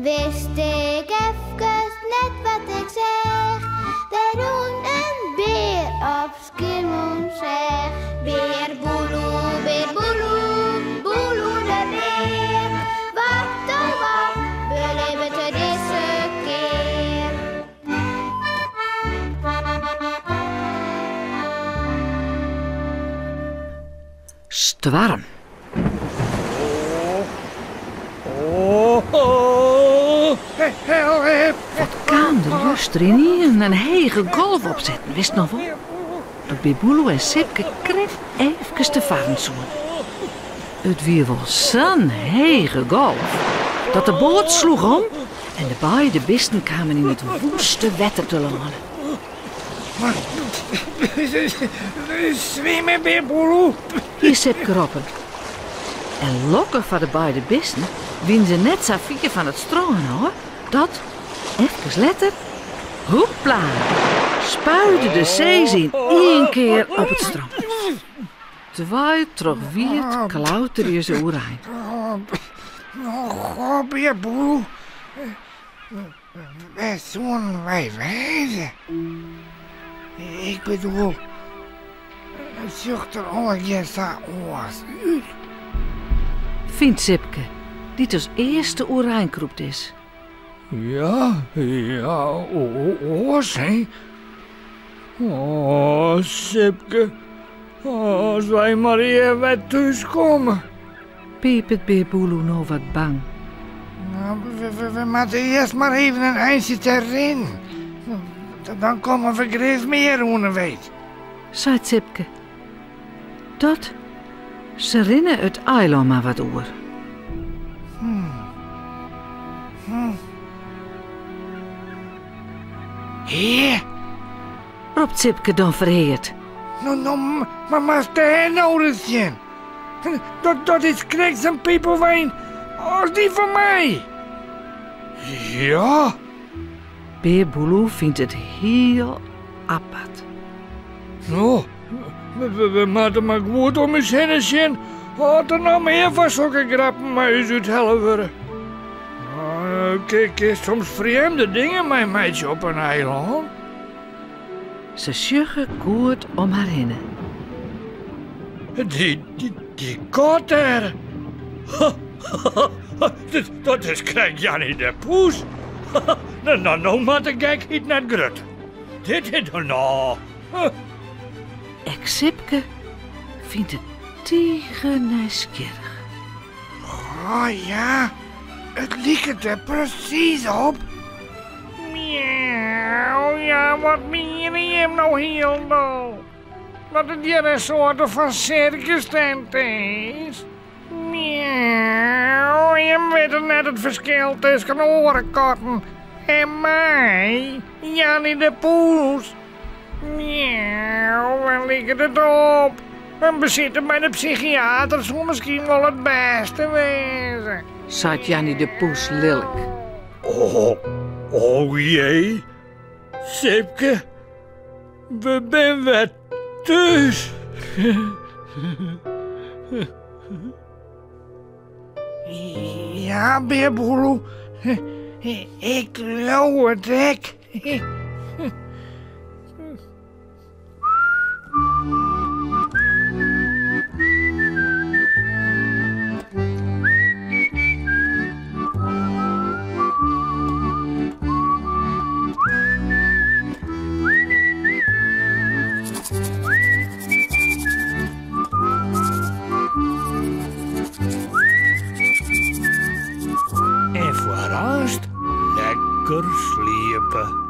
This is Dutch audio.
Wist ik even net wat ik zeg. Daar doen een beer op Schiermonnikoog. Beer boeloe, boeloe de beer. Wat oh wat, beleven te deze keer. Stwarm. Wat kwam er juist erin en een hege golf opzetten, wist nog wel. Dat bij Boelo en Sipke kreeg even te varen zoen. Het wie wel zo'n hege golf dat de boot sloeg om en de beide bisten kwamen in het woeste wetter te landen. Maar, zwemmen bij Boelo. Hier Sipke roepen. En lokken van de beide bisten wien ze net zo vier van het strongen hoor. Dat, even letter, hoepla, spuide de zees in één keer op het strand. Terwijl terug wierd klauterde je ze oerheen. Oh, bij Boelo. Wij zo'n wij wijzen. Ik bedoel, het zucht er al een keer zo oors uit. Vindt Sipke, die als eerste oerijnkroept is. Ja, oors, hè? Oh, Sipke, als wij maar hier weer thuiskomen. Piep het bij Boelo nou wat bang. Nou, we moeten eerst maar even een eindje erin. Dan komen we Grijs meer onderweg. Zei Sipke. Dat, ze rinnen het eiland maar wat oer. Hier? Roept Sipke dan verheerd. Maar stel nou eens in. Dat is Kreeks en Pieperwijn als die van mij. Ja? Beer Boelo vindt het heel apart. Nou, we moeten maar goed om eens heen zien. Had er nog meer van zulke grappen maar eens uit helpen. Kijk, soms vreemde dingen met meisje op een eiland. Ze sjuggen goed om haar heen. Die kat er. Dat is krijg Jannie de Poes. Nou, maar de gekheid net grut. Dit is nou. Sipke vindt het tegen nieuwsgierig. Oh ja, het lijkt er precies op. Miauw, ja, wat meer je hem nou heel nou? Dat het hier een soort van circus-tent is. Miauw, je weet net het verschil tussen orenkatten en mij, Jannie de Poes. Miauw, waar ligt het op? We zitten bij de psychiater, zou misschien wel het beste wezen. Zei Jannie de Poes lelijk. Oh jee. Sipke, we zijn weer thuis. Ja, Beer Boelo, ik geloof het ik. En vooral lekker sliepen.